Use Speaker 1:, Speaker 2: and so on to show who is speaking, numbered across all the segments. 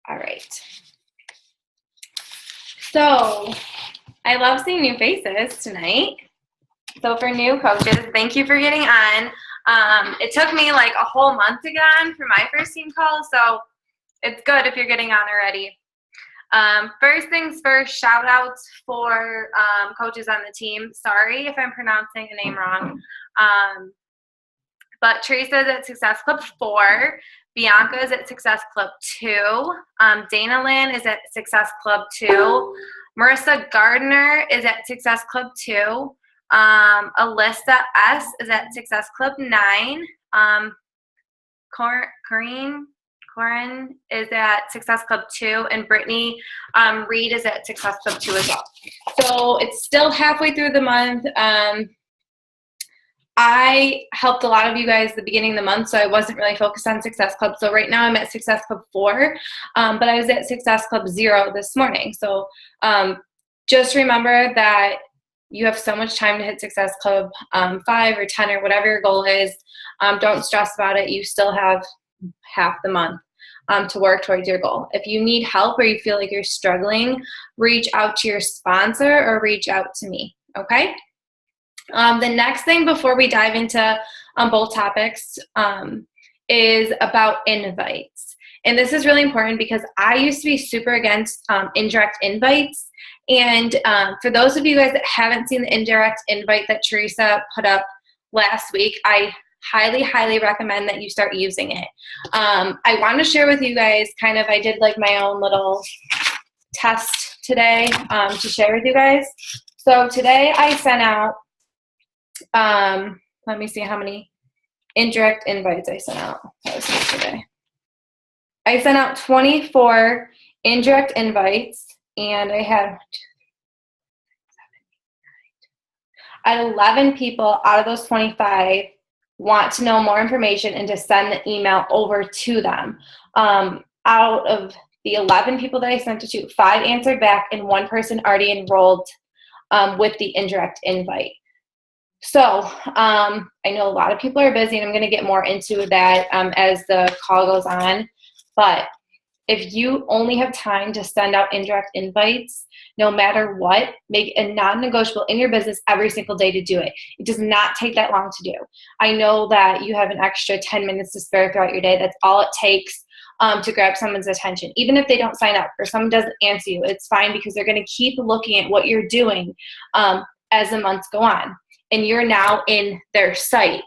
Speaker 1: All right. So I love seeing new faces tonight. So for new coaches, thank you for getting on. It took me like a whole month to get on for my first team call, so it's good if you're getting on already. First things first, shout outs for coaches on the team. Sorry if I'm pronouncing a name wrong. But Teresa's at Success Club 4. Bianca is at Success Club 2. Dana Lynn is at Success Club 2. Marissa Gardner is at Success Club 2. Alyssa S. is at Success Club 9. Corin is at Success Club 2, and Brittany Reed is at Success Club 2 as well. So it's still halfway through the month. I helped a lot of you guys at the beginning of the month, so I wasn't really focused on Success Club. So right now I'm at Success Club 4, but I was at Success Club 0 this morning. So just remember that you have so much time to hit Success Club 5 or 10 or whatever your goal is. Don't stress about it. You still have half the month to work towards your goal. If you need help or you feel like you're struggling, reach out to your sponsor or reach out to me, okay? The next thing before we dive into both topics is about invites. And this is really important because I used to be super against indirect invites. And for those of you guys that haven't seen the indirect invite that Teresa put up last week, I highly, highly recommend that you start using it. I want to share with you guys I did like my own little test today to share with you guys. So today I sent out, let me see how many indirect invites I sent out. That was yesterday. I sent out 24 indirect invites, and I had 11 people out of those 25 want to know more information and to send the email over to them. Out of the 11 people that I sent it to, 5 answered back, and 1 person already enrolled with the indirect invite. So I know a lot of people are busy, and I'm going to get more into that as the call goes on. But if you only have time to send out indirect invites, no matter what, make a non-negotiable in your business every single day to do it. It does not take that long to do. I know that you have an extra 10 minutes to spare throughout your day. That's all it takes to grab someone's attention. Even if they don't sign up or someone doesn't answer you, it's fine because they're going to keep looking at what you're doing as the months go on. And you're now in their site.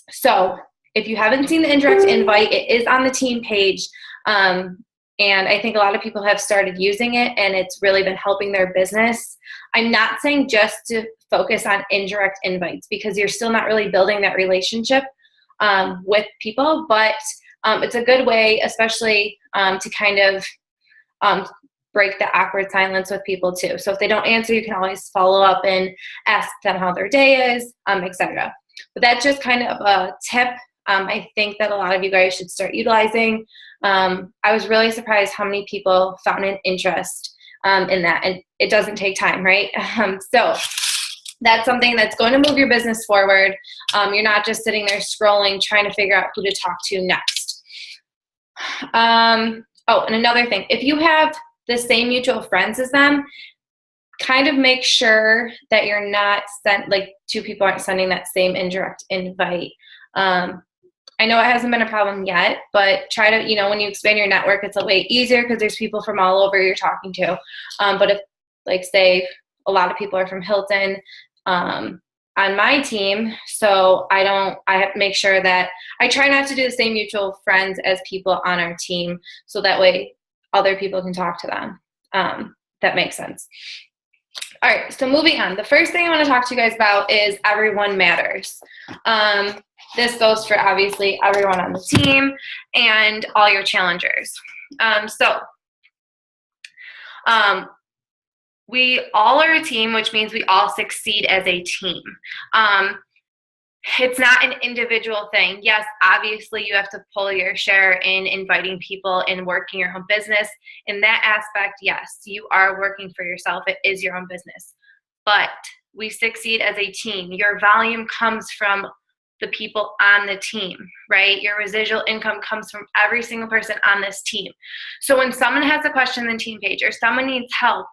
Speaker 1: So if you haven't seen the indirect invite, it is on the team page. And I think a lot of people have started using it, and it's really been helping their business. I'm not saying just to focus on indirect invites because you're still not really building that relationship with people, but it's a good way, especially to kind of break the awkward silence with people too. So if they don't answer, you can always follow up and ask them how their day is, etc. But that's just kind of a tip I think that a lot of you guys should start utilizing. I was really surprised how many people found an interest in that, and it doesn't take time, right? So that's something that's going to move your business forward. You're not just sitting there scrolling, trying to figure out who to talk to next. Oh, and another thing, if you have the same mutual friends as them, kind of make sure that you're not like 2 people aren't sending that same indirect invite. I know it hasn't been a problem yet, but try to, when you expand your network, it's a way easier because there's people from all over you're talking to. But if, like, say, a lot of people are from Hilton on my team, so I have to make sure that I try not to do the same mutual friends as people on our team, so that way other people can talk to them. That makes sense. All right, so moving on. The first thing I want to talk to you guys about is everyone matters. This goes for obviously everyone on the team and all your challengers. We all are a team, which means we all succeed as a team. It's not an individual thing. Yes, obviously you have to pull your share in inviting people and working your own business. In that aspect, yes, you are working for yourself. It is your own business. But we succeed as a team. Your volume comes from the people on the team, right? Your residual income comes from every single person on this team. So when someone has a question on the team page or someone needs help,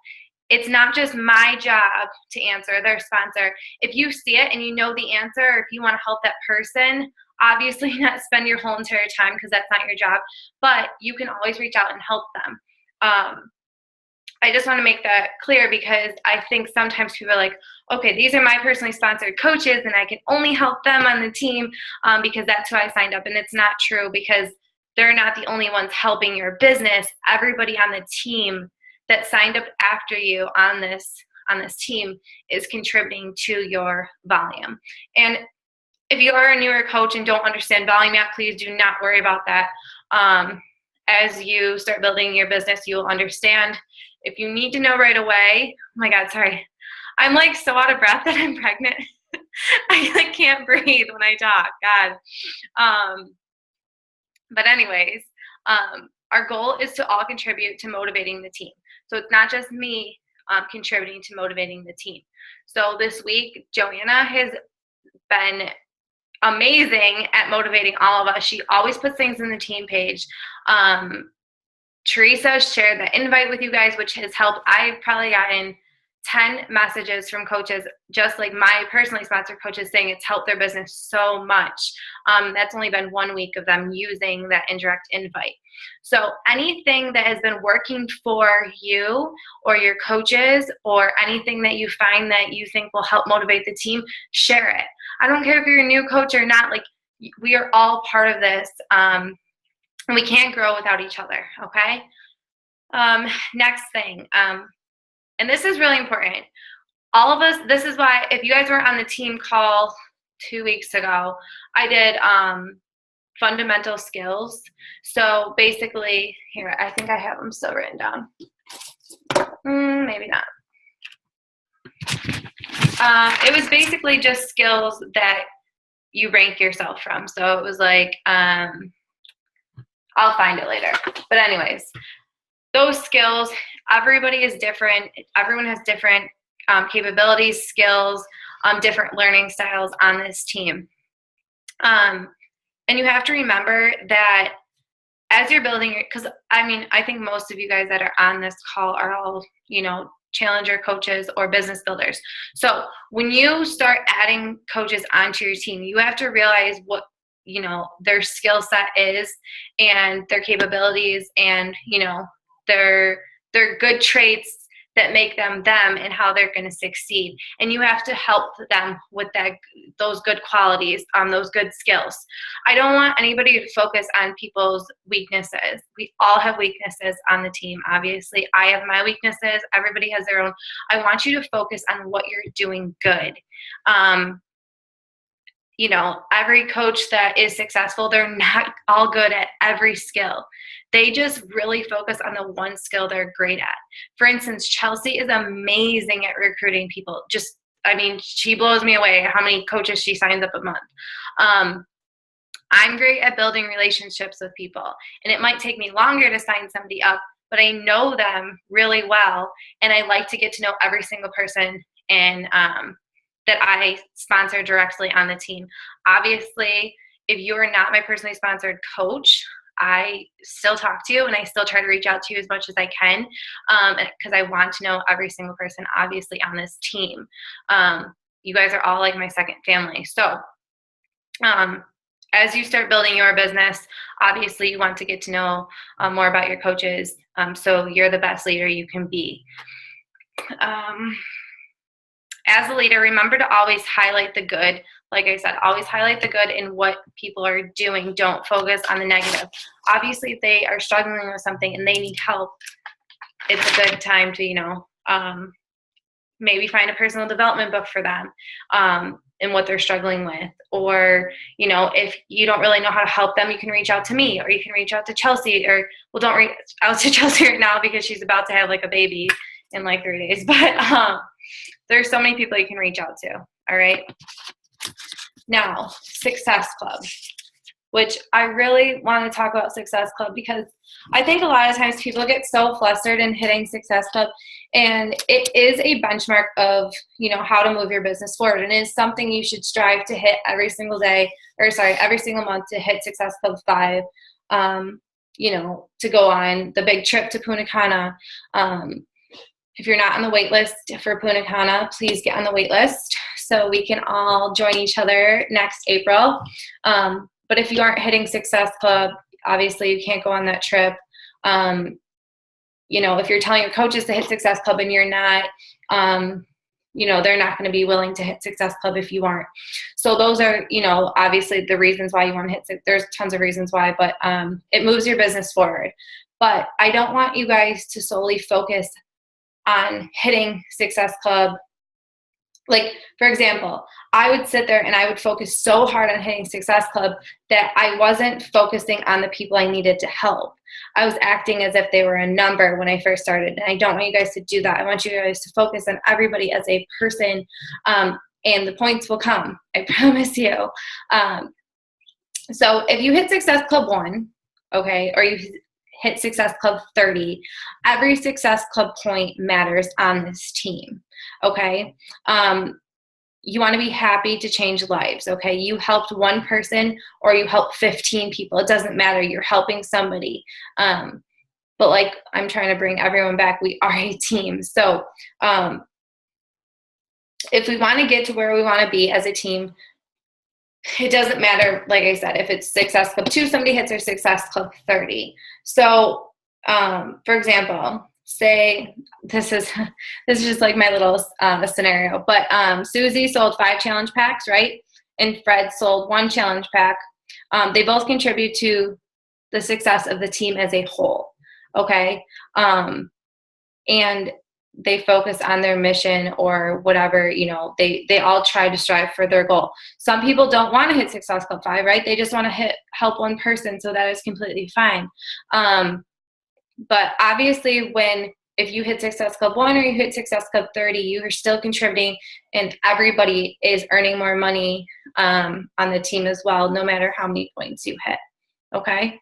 Speaker 1: it's not just my job to answer, their sponsor. If you see it and you know the answer, or if you want to help that person, obviously not spend your whole entire time because that's not your job, but you can always reach out and help them. I just want to make that clear because I think sometimes people are like, okay, these are my personally sponsored coaches and I can only help them on the team because that's who I signed up. And it's not true because they're not the only ones helping your business. Everybody on the team that signed up after you on this team is contributing to your volume. And if you are a newer coach and don't understand volume yet, please do not worry about that. As you start building your business, you will understand. If you need to know right away, oh my God, sorry. I'm like so out of breath that I'm pregnant. I like can't breathe when I talk, God. But anyways, our goal is to all contribute to motivating the team. So it's not just me contributing to motivating the team. So this week, Joanna has been amazing at motivating all of us. She always puts things in the team page. Teresa shared the invite with you guys, which has helped. I've probably gotten 10 messages from coaches, just like my personally sponsored coaches, saying it's helped their business so much. That's only been 1 week of them using that indirect invite. So anything that has been working for you or your coaches, or anything that you find that you think will help motivate the team, share it. I don't care if you're a new coach or not, like we are all part of this. And we can't grow without each other, okay? Next thing, and this is really important. All of us, this is why, if you guys were on the team call 2 weeks ago, I did fundamental skills. So basically, here, I think I have them still written down. Maybe not. It was basically just skills that you rank yourself from. So it was like, I'll find it later. But anyways, those skills, everybody is different. Everyone has different capabilities, skills, different learning styles on this team. And you have to remember that as you're building, because I mean, I think most of you guys that are on this call are all, challenger coaches or business builders. So when you start adding coaches onto your team, you have to realize what their skill set is and their capabilities and their good traits that make them and how they're going to succeed. And you have to help them with those good qualities, those good skills. I don't want anybody to focus on people's weaknesses. We all have weaknesses on the team, obviously. I have my weaknesses. Everybody has their own. I want you to focus on what you're doing good. Every coach that is successful, they're not all good at every skill. They just really focus on the one skill they're great at. For instance, Chelsea is amazing at recruiting people. She blows me away how many coaches she signs up a month. I'm great at building relationships with people, and it might take me longer to sign somebody up, but I know them really well, and I like to get to know every single person and that I sponsor directly on the team. Obviously, if you are not my personally sponsored coach, I still talk to you and I still try to reach out to you as much as I can because I want to know every single person, obviously, on this team. You guys are all like my second family. So as you start building your business, obviously you want to get to know more about your coaches so you're the best leader you can be. As a leader, remember to always highlight the good. Like I said, always highlight the good in what people are doing. Don't focus on the negative. Obviously, if they are struggling with something and they need help, it's a good time to, maybe find a personal development book for them and what they're struggling with. Or, if you don't really know how to help them, you can reach out to me, or you can reach out to Chelsea, or, well, don't reach out to Chelsea right now because she's about to have like a baby in like 3 days. But there's so many people you can reach out to. All right. Now, Success Club. which I really want to talk about Success Club because I think a lot of times people get so flustered in hitting Success Club, and it is a benchmark of, how to move your business forward, and it is something you should strive to hit every single month to hit Success Club 5, to go on the big trip to Punta Cana. If you're not on the wait list for Punta Cana, please get on the wait list so we can all join each other next April. But if you aren't hitting Success Club, obviously you can't go on that trip. If you're telling your coaches to hit Success Club and you're not, they're not going to be willing to hit Success Club if you aren't. So those are, obviously the reasons why you want to hit. There's tons of reasons why, but it moves your business forward. But I don't want you guys to solely focus on hitting Success Club. Like, for example, I would sit there and I would focus so hard on hitting Success Club that I wasn't focusing on the people I needed to help. I was acting as if they were a number when I first started, and I don't want you guys to do that. I want you guys to focus on everybody as a person, and the points will come. I promise you. So if you hit Success Club 1, okay, or you hit Success Club 30, every Success Club point matters on this team, okay? You want to be happy to change lives, okay? You helped one person or you helped 15 people. It doesn't matter. You're helping somebody. But like, I'm trying to bring everyone back. We are a team. So if we want to get to where we want to be as a team, it doesn't matter, like I said, if it's Success Club 2, somebody hits their Success Club 30. So, for example, say this is just like my little scenario, but Susie sold 5 challenge packs, right? And Fred sold 1 challenge pack. They both contribute to the success of the team as a whole, okay? And they focus on their mission or whatever, they all try to strive for their goal. Some people don't want to hit Success Club 5, right? They just want to help one person, so that is completely fine. But obviously if you hit Success Club 1 or you hit Success Club 30, you are still contributing, and everybody is earning more money on the team as well, no matter how many points you hit, okay?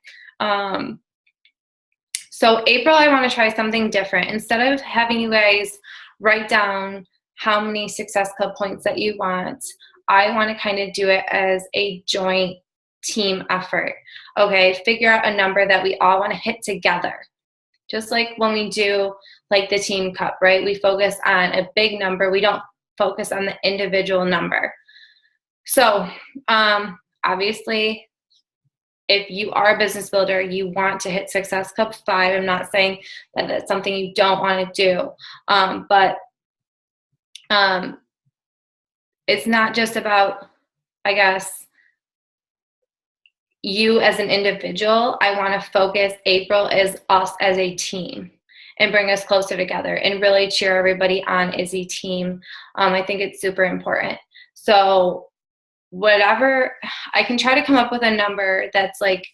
Speaker 1: So April, I want to try something different. Instead of having you guys write down how many Success Club points that you want, I want to kind of do it as a joint team effort, okay? Figure out a number that we all want to hit together. Just like when we do like the team cup, right? We focus on a big number. We don't focus on the individual number. So obviously, if you are a business builder, you want to hit Success Club 5. I'm not saying that that's something you don't want to do, but it's not just about, I guess, you as an individual. I want to focus April as us as a team and bring us closer together and really cheer everybody on as a team. I think it's super important. So whatever, I can try to come up with a number that's like,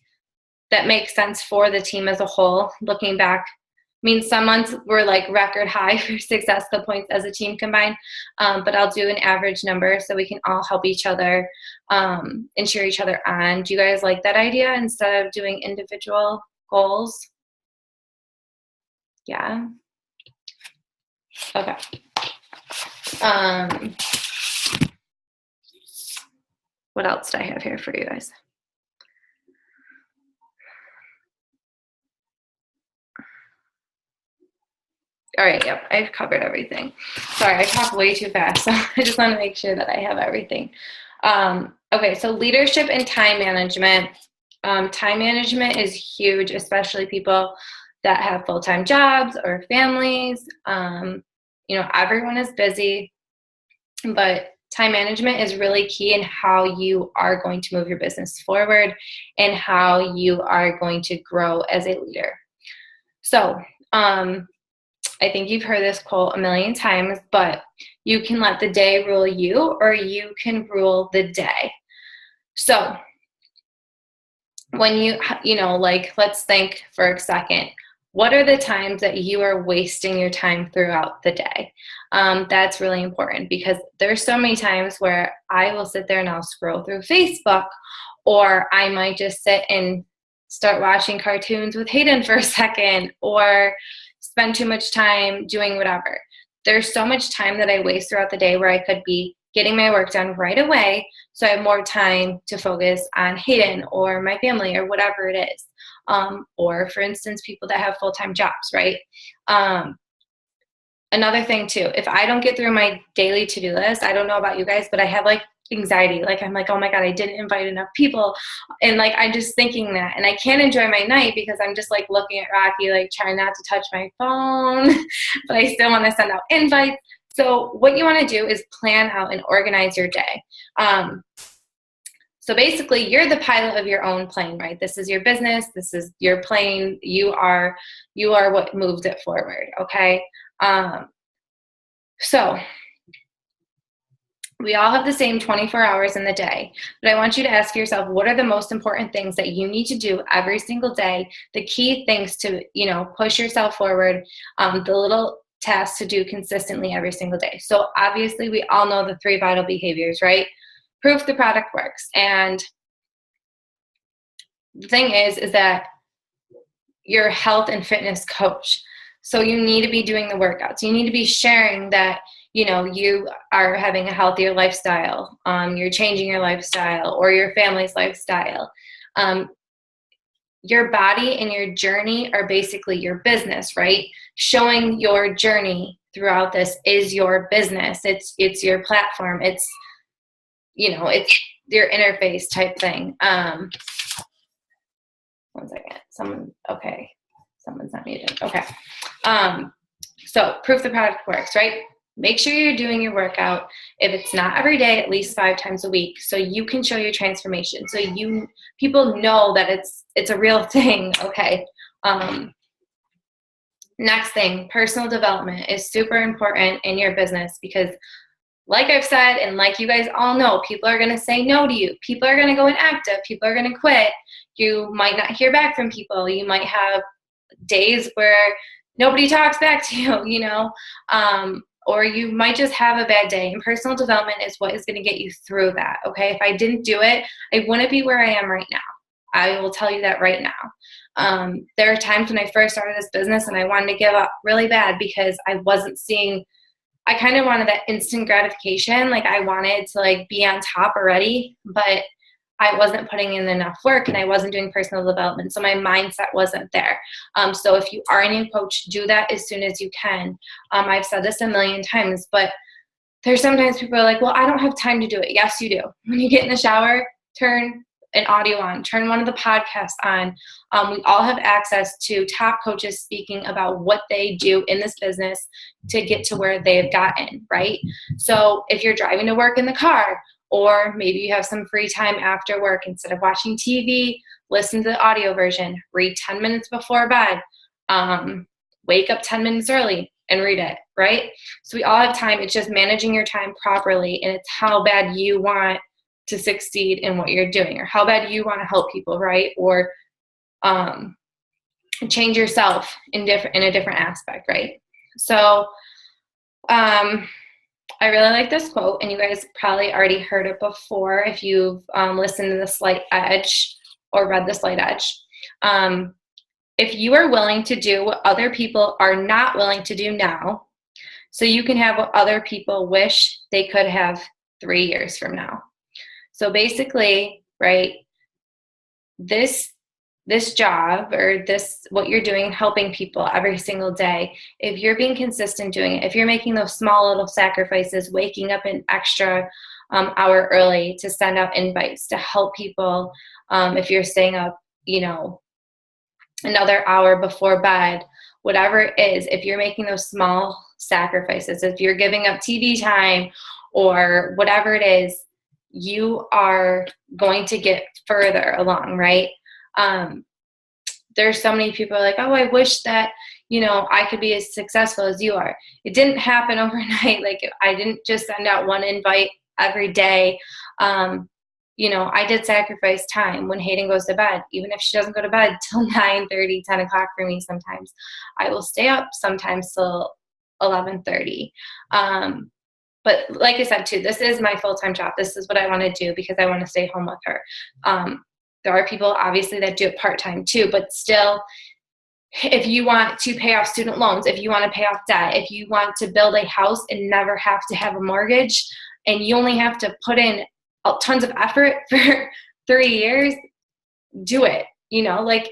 Speaker 1: that makes sense for the team as a whole. Looking back, I mean, some months were like record high for Success Club points as a team combined, but I'll do an average number so we can all help each other and cheer each other on. Do you guys like that idea instead of doing individual goals? Yeah? Okay. What else do I have here for you guys? All right, yep, I've covered everything. Sorry, I talk way too fast, so I just want to make sure that I have everything. Okay, so leadership and time management. Time management is huge, especially people that have full-time jobs or families. Everyone is busy, but time management is really key in how you are going to move your business forward and how you are going to grow as a leader. So, I think you've heard this quote a million times, but you can let the day rule you, or you can rule the day. So when let's think for a second, what are the times that you are wasting your time throughout the day? That's really important, because there's so many times where I will sit there and I'll scroll through Facebook, or I might just sit and start watching cartoons with Hayden for a second, or spend too much time doing whatever. There's so much time that I waste throughout the day where I could be getting my work done right away, so I have more time to focus on Hayden or my family or whatever it is. Or for instance, people that have full-time jobs, right? Another thing too, if I don't get through my daily to-do list, I don't know about you guys, but I have like anxiety. Like I'm like, oh my God, I didn't invite enough people. And like, I'm just thinking that, and I can't enjoy my night because I'm just like looking at Rocky, like trying not to touch my phone, but I still want to send out invites. So what you want to do is plan out and organize your day. So basically you're the pilot of your own plane, right? This is your business. This is your plane. You are what moves it forward. Okay. So we all have the same 24 hours in the day, but I want you to ask yourself, what are the most important things that you need to do every single day? The key things to, push yourself forward, the little tasks to do consistently every single day. So obviously we all know the 3 vital behaviors, right? Proof the product works. And the thing is that you're a health and fitness coach. So you need to be doing the workouts. You need to be sharing that, you are having a healthier lifestyle. You're changing your lifestyle or your family's lifestyle. Your body and your journey are basically your business, right? Showing your journey throughout this is your business. It's your platform. It's, it's your interface type thing. 1 second. Someone's not muted. Okay. So proof the product works, right? Make sure you're doing your workout. If it's not every day, at least 5 times a week, so you can show your transformation. So people know that it's a real thing. Okay. Next thing, personal development is super important in your business because, like I've said, and like you guys all know, people are going to say no to you. People are going to go inactive. People are going to quit. You might not hear back from people. You might have days where nobody talks back to you, or you might just have a bad day. And personal development is what is going to get you through that, okay? If I didn't do it, I wouldn't be where I am right now. I will tell you that right now. There are times when I first started this business and I wanted to give up really bad because I wasn't seeing, I kind of wanted that instant gratification. Like I wanted to be on top already, but I wasn't putting in enough work and I wasn't doing personal development. So my mindset wasn't there. So if you are a new coach, do that as soon as you can. I've said this a million times, but there's sometimes people are like, well, I don't have time to do it. Yes, you do. When you get in the shower, turn an audio on, turn one of the podcasts on. We all have access to top coaches speaking about what they do in this business to get to where they've gotten, right? So if you're driving to work in the car, or maybe you have some free time after work, instead of watching TV, listen to the audio version, read 10 minutes before bed, wake up 10 minutes early and read it, right? So we all have time. It's just managing your time properly, and it's how bad you want to succeed in what you're doing, or how bad you want to help people, right? Or change yourself in a different aspect, right? So I really like this quote, and you guys probably already heard it before if you've listened to The Slight Edge or read The Slight Edge. If you are willing to do what other people are not willing to do now, so you can have what other people wish they could have 3 years from now. So basically, right, this job, or what you're doing, helping people every single day, if you're being consistent doing it, if you're making those small little sacrifices, waking up an extra hour early to send out invites to help people, if you're staying up, another hour before bed, whatever it is, if you're making those small sacrifices, if you're giving up TV time or whatever it is, you are going to get further along, right? There's so many people like, oh, I wish that, I could be as successful as you are. It didn't happen overnight. Like I didn't just send out one invite every day. I did sacrifice time when Hayden goes to bed. Even if she doesn't go to bed till 9:30, 10 o'clock for me sometimes, I will stay up sometimes till 11:30. but like I said too, this is my full-time job. This is what I want to do because I want to stay home with her. There are people obviously that do it part-time too, but still, if you want to pay off student loans, if you want to pay off debt, if you want to build a house and never have to have a mortgage, and you only have to put in tons of effort for 3 years, do it. You know, like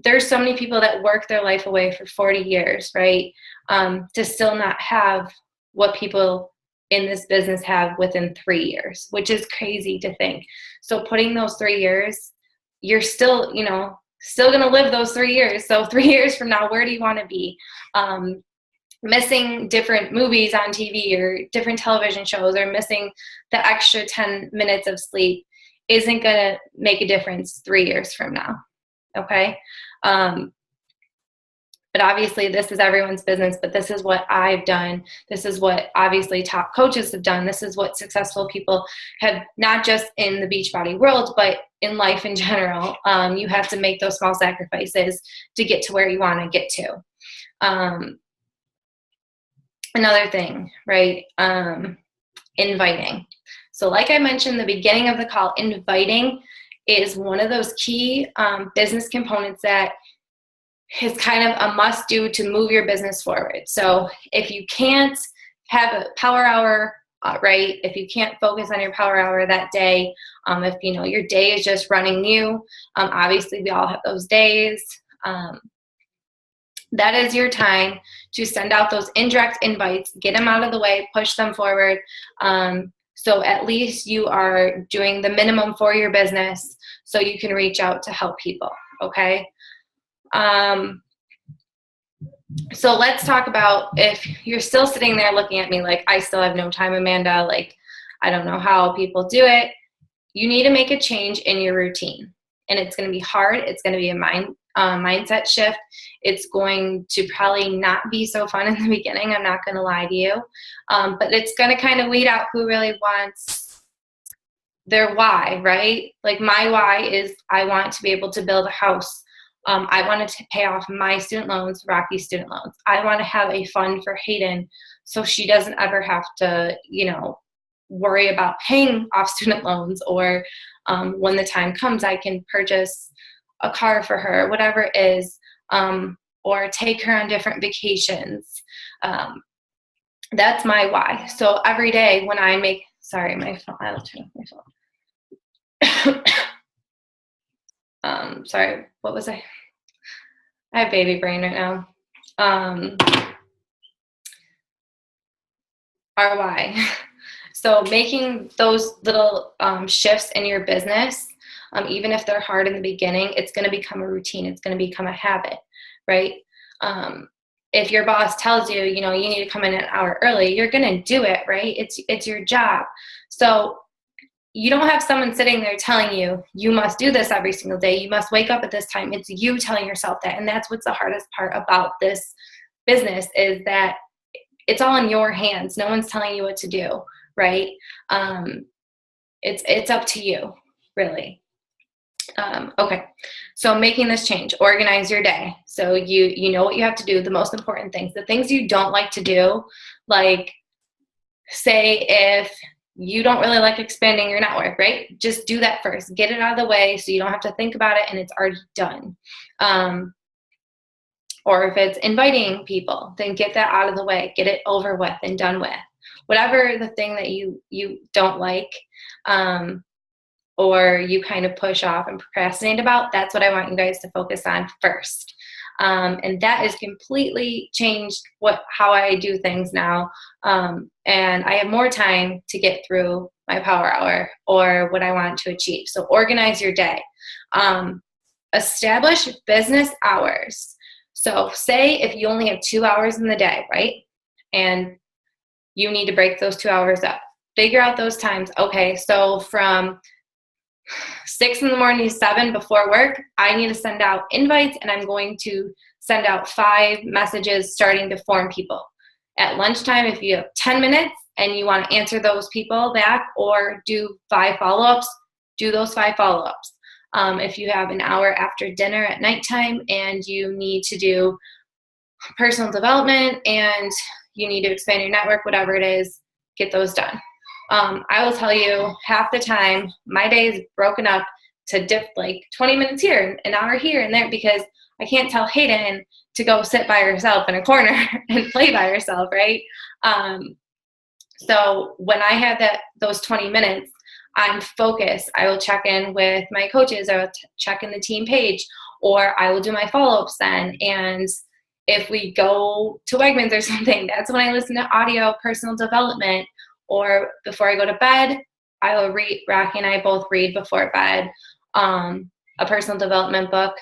Speaker 1: there's so many people that work their life away for 40 years, right? To still not have what people in this business have within 3 years, which is crazy to think. So putting those 3 years, you're still, you know, still going to live those 3 years. So 3 years from now, where do you want to be? Missing different movies on TV or different television shows, or missing the extra 10 minutes of sleep isn't going to make a difference 3 years from now. Okay. But obviously this is everyone's business, but this is what I've done. This is what obviously top coaches have done. This is what successful people have, not just in the Beachbody world, but in life in general. You have to make those small sacrifices to get to where you want to get to. Another thing, right? Inviting. So like I mentioned in the beginning of the call, inviting is one of those key business components that is kind of a must-do to move your business forward. So if you can't have a power hour, right? If you can't focus on your power hour that day, if you know your day is just running you, obviously we all have those days. That is your time to send out those indirect invites, get them out of the way, push them forward. So at least you are doing the minimum for your business so you can reach out to help people, okay? So let's talk about, if you're still sitting there looking at me like, I still have no time, Amanda, like, I don't know how people do it. You need to make a change in your routine. And it's going to be hard. It's going to be a mindset shift. It's going to probably not be so fun in the beginning. I'm not going to lie to you. But it's going to kind of weed out who really wants their why, right? Like my why is I want to be able to build a house. I wanted to pay off my student loans, Rocky's student loans. I want to have a fund for Hayden so she doesn't ever have to, you know, worry about paying off student loans, or when the time comes, I can purchase a car for her, whatever it is, or take her on different vacations. That's my why. So every day when I make, sorry, my phone, I'll turn off my phone. Sorry, what was I have baby brain right now. Our why. So making those little shifts in your business, even if they're hard in the beginning, it's going to become a routine. It's going to become a habit, right? If your boss tells you, you know, you need to come in an hour early, you're going to do it, right? It's your job. So you don't have someone sitting there telling you, you must do this every single day. You must wake up at this time. It's you telling yourself that. And that's what's the hardest part about this business, is that it's all in your hands. No one's telling you what to do, right? It's up to you, really. Okay, so making this change, organize your day. So you know what you have to do, the most important things, the things you don't like to do, like say if you don't really like expanding your network, right? Just do that first. Get it out of the way so you don't have to think about it and it's already done. Or if it's inviting people, then get that out of the way. Get it over with and done with. Whatever the thing that you don't like, or you kind of push off and procrastinate about, that's what I want you guys to focus on first. And that has completely changed how I do things now. And I have more time to get through my power hour or what I want to achieve. So organize your day. Establish business hours. So say if you only have 2 hours in the day, right? And you need to break those 2 hours up. Figure out those times. Okay, so from 6 in the morning to 7 before work, I need to send out invites, and I'm going to send out 5 messages starting to form people. At lunchtime, if you have 10 minutes and you want to answer those people back or do 5 follow-ups, do those 5 follow-ups. If you have an hour after dinner at nighttime and you need to do personal development and you need to expand your network, whatever it is, get those done. I will tell you, half the time my day is broken up to dip like 20 minutes here, an hour here and there, because I can't tell Hayden to go sit by herself in a corner and play by herself, right? So when I have those 20 minutes, I'm focused. I will check in with my coaches. I will check in the team page, or I will do my follow-ups then. And if we go to Wegmans or something, that's when I listen to audio personal development. Or before I go to bed, I will read. Rocky and I both read before bed a personal development book.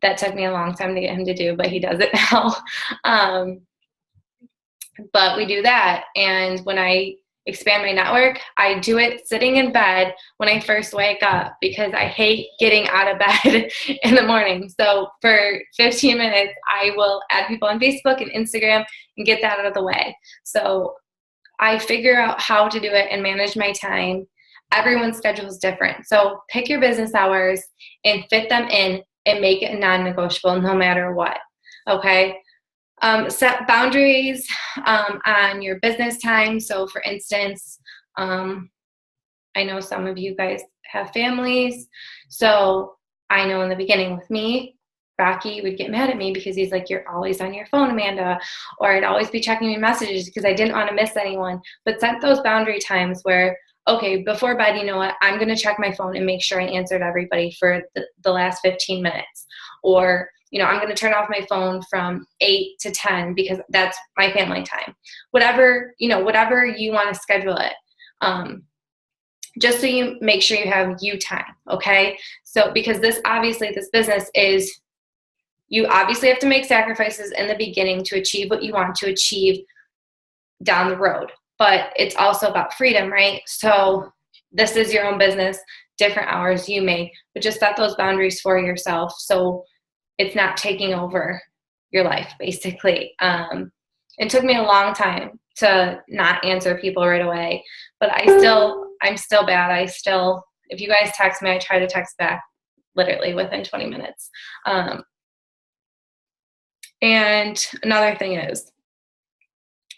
Speaker 1: That took me a long time to get him to do, but he does it now. But we do that. And when I expand my network, I do it sitting in bed when I first wake up, because I hate getting out of bed in the morning. So for 15 minutes, I will add people on Facebook and Instagram and get that out of the way. So I figure out how to do it and manage my time. Everyone's schedule is different. So pick your business hours and fit them in and make it non-negotiable no matter what. Okay? Set boundaries on your business time. So for instance, I know some of you guys have families. So I know in the beginning with me, Rocky would get mad at me because he's like, "You're always on your phone, Amanda," or I'd always be checking my messages because I didn't want to miss anyone. But set those boundary times where, okay, before bed, you know what, I'm going to check my phone and make sure I answered everybody for the last 15 minutes. Or, you know, I'm going to turn off my phone from 8 to 10 because that's my family time. Whatever, you know, whatever you want to schedule it. Just so you make sure you have you time, okay? So because this business is, you obviously have to make sacrifices in the beginning to achieve what you want to achieve down the road. But it's also about freedom, right? So this is your own business, different hours you make, but just set those boundaries for yourself so it's not taking over your life, basically. It took me a long time to not answer people right away, but I'm still bad. If you guys text me, I try to text back literally within 20 minutes. And another thing is,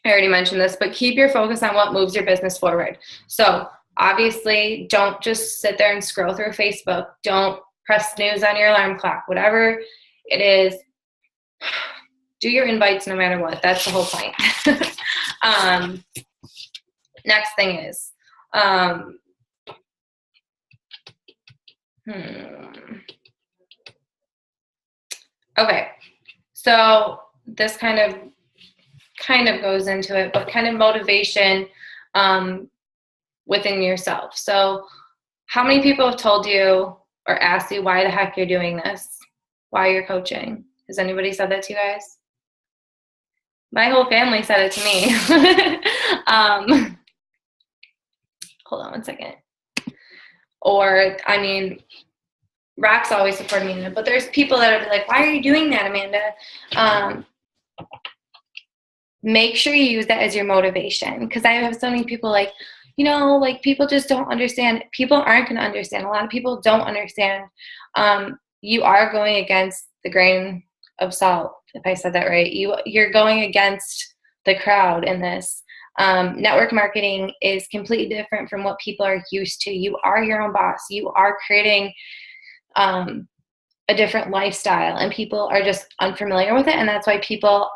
Speaker 1: I already mentioned this, but keep your focus on what moves your business forward. So obviously, don't just sit there and scroll through Facebook. Don't press snooze on your alarm clock. Whatever it is, do your invites no matter what. That's the whole point. Next thing is, okay, so this kind of goes into it, but kind of motivation within yourself. So how many people have told you or asked you why the heck you're doing this, why you're coaching? Has anybody said that to you guys? My whole family said it to me. Hold on one second. Or, I mean, Rock's always supported me in it, but there's people that are like, why are you doing that, Amanda? Make sure you use that as your motivation, because I have so many people like, you know, like people just don't understand. People aren't going to understand. A lot of people don't understand. You are going against the grain of salt, if I said that right. You're going against the crowd in this. Network marketing is completely different from what people are used to. You are your own boss. You are creating a different lifestyle, and people are just unfamiliar with it. And that's why people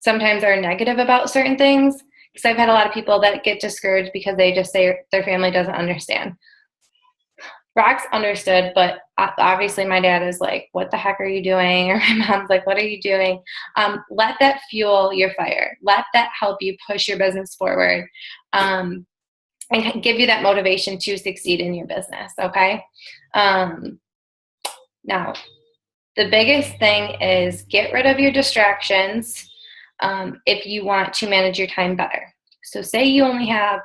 Speaker 1: sometimes are negative about certain things, because I've had a lot of people that get discouraged because they just say their family doesn't understand. Rox understood, but obviously my dad is like, what the heck are you doing? Or my mom's like, what are you doing? Let that fuel your fire. Let that help you push your business forward and give you that motivation to succeed in your business, okay? Now, the biggest thing is get rid of your distractions if you want to manage your time better. So say you only have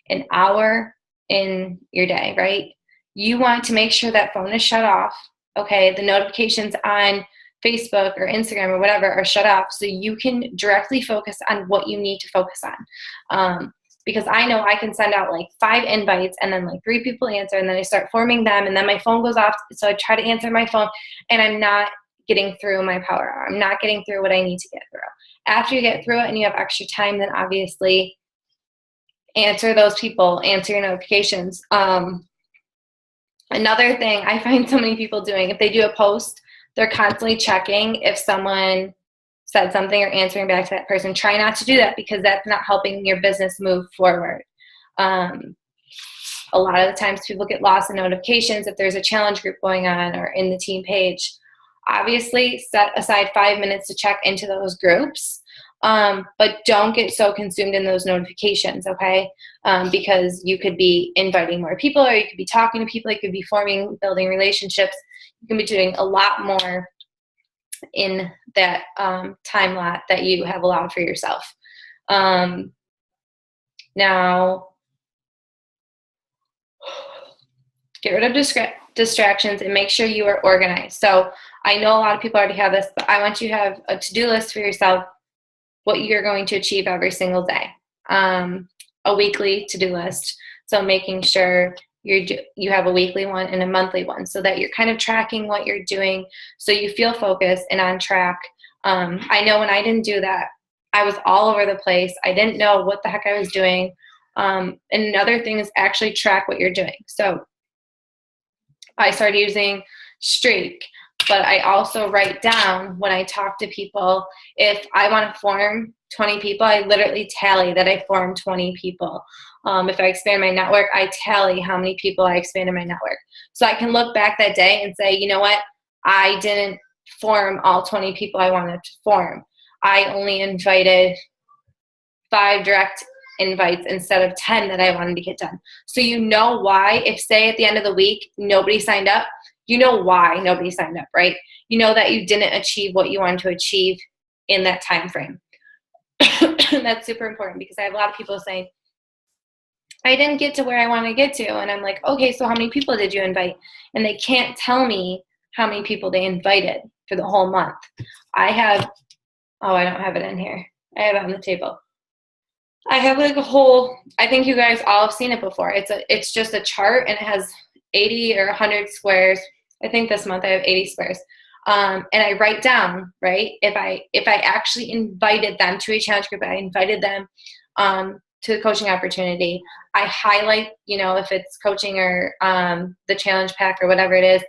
Speaker 1: an hour in your day, right? You want to make sure that phone is shut off, okay? The notifications on Facebook or Instagram or whatever are shut off so you can directly focus on what you need to focus on. Because I know I can send out like 5 invites and then like 3 people answer, and then I start forming them, and then my phone goes off. So I try to answer my phone, and I'm not getting through my power hour. I'm not getting through what I need to get through. After you get through it and you have extra time, then obviously answer those people, answer your notifications. Another thing I find so many people doing, if they do a post, they're constantly checking if someone said something or answering back to that person. Try not to do that because that's not helping your business move forward. A lot of the times people get lost in notifications if there's a challenge group going on or in the team page. Obviously, set aside 5 minutes to check into those groups, but don't get so consumed in those notifications, okay? Because you could be inviting more people, or you could be talking to people, you could be building relationships. You can be doing a lot more in that time lot that you have allowed for yourself. Now, get rid of distractions and make sure you are organized. So I know a lot of people already have this, but I want you to have a to-do list for yourself, what you're going to achieve every single day. A weekly to-do list. So making sure you have a weekly one and a monthly one so that you're kind of tracking what you're doing so you feel focused and on track. I know when I didn't do that, I was all over the place. I didn't know what the heck I was doing. And another thing is actually track what you're doing. So I started using Streak, but I also write down when I talk to people. If I want to form 20 people, I literally tally that I formed 20 people. If I expand my network, I tally how many people I expanded my network. So I can look back that day and say, you know what? I didn't form all 20 people I wanted to form. I only invited 5 direct invites instead of 10 that I wanted to get done. So you know why, if say at the end of the week, nobody signed up, you know why nobody signed up, right? You know that you didn't achieve what you wanted to achieve in that time frame. That's super important because I have a lot of people saying, I didn't get to where I want to get to. And I'm like, okay, so how many people did you invite? And they can't tell me how many people they invited for the whole month. I don't have it in here. I have it on the table. I have like a whole, I think you guys all have seen it before. It's just a chart and it has 80 or 100 squares. I think this month I have 80 squares. And I write down, right, if I actually invited them to a challenge group, I invited them to the coaching opportunity. I highlight, if it's coaching or the challenge pack or whatever it is.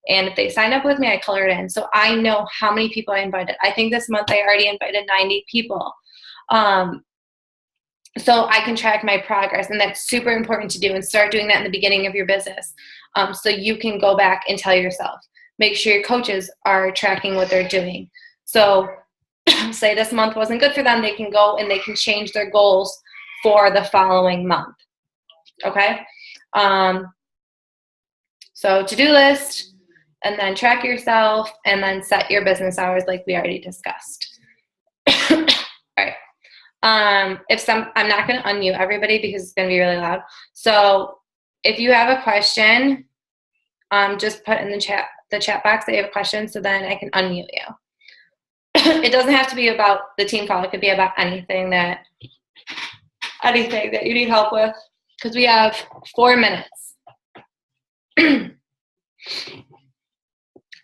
Speaker 1: And if they sign up with me, I color it in. So I know how many people I invited. I think this month I already invited 90 people. So I can track my progress, and that's super important to do, and start doing that in the beginning of your business. So you can go back and tell yourself, make sure your coaches are tracking what they're doing. So say this month wasn't good for them, they can go and they can change their goals for the following month. Okay? So to-do list, and then track yourself, and then set your business hours like we already discussed. All right. I'm not going to unmute everybody because it's going to be really loud. So if you have a question, just put in the chat box that you have a question, so then I can unmute you. It doesn't have to be about the team call. It could be about anything that you need help with, because we have 4 minutes.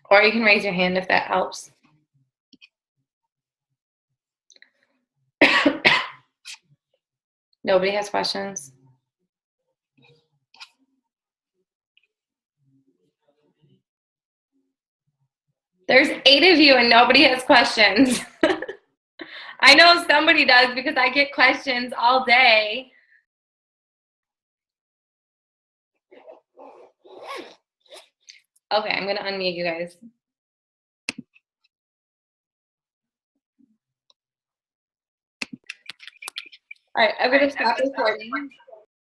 Speaker 1: Or you can raise your hand if that helps. Nobody has questions? There's 8 of you and nobody has questions. I know somebody does because I get questions all day. Okay, I'm going to unmute you guys. All right, I'm going to stop recording.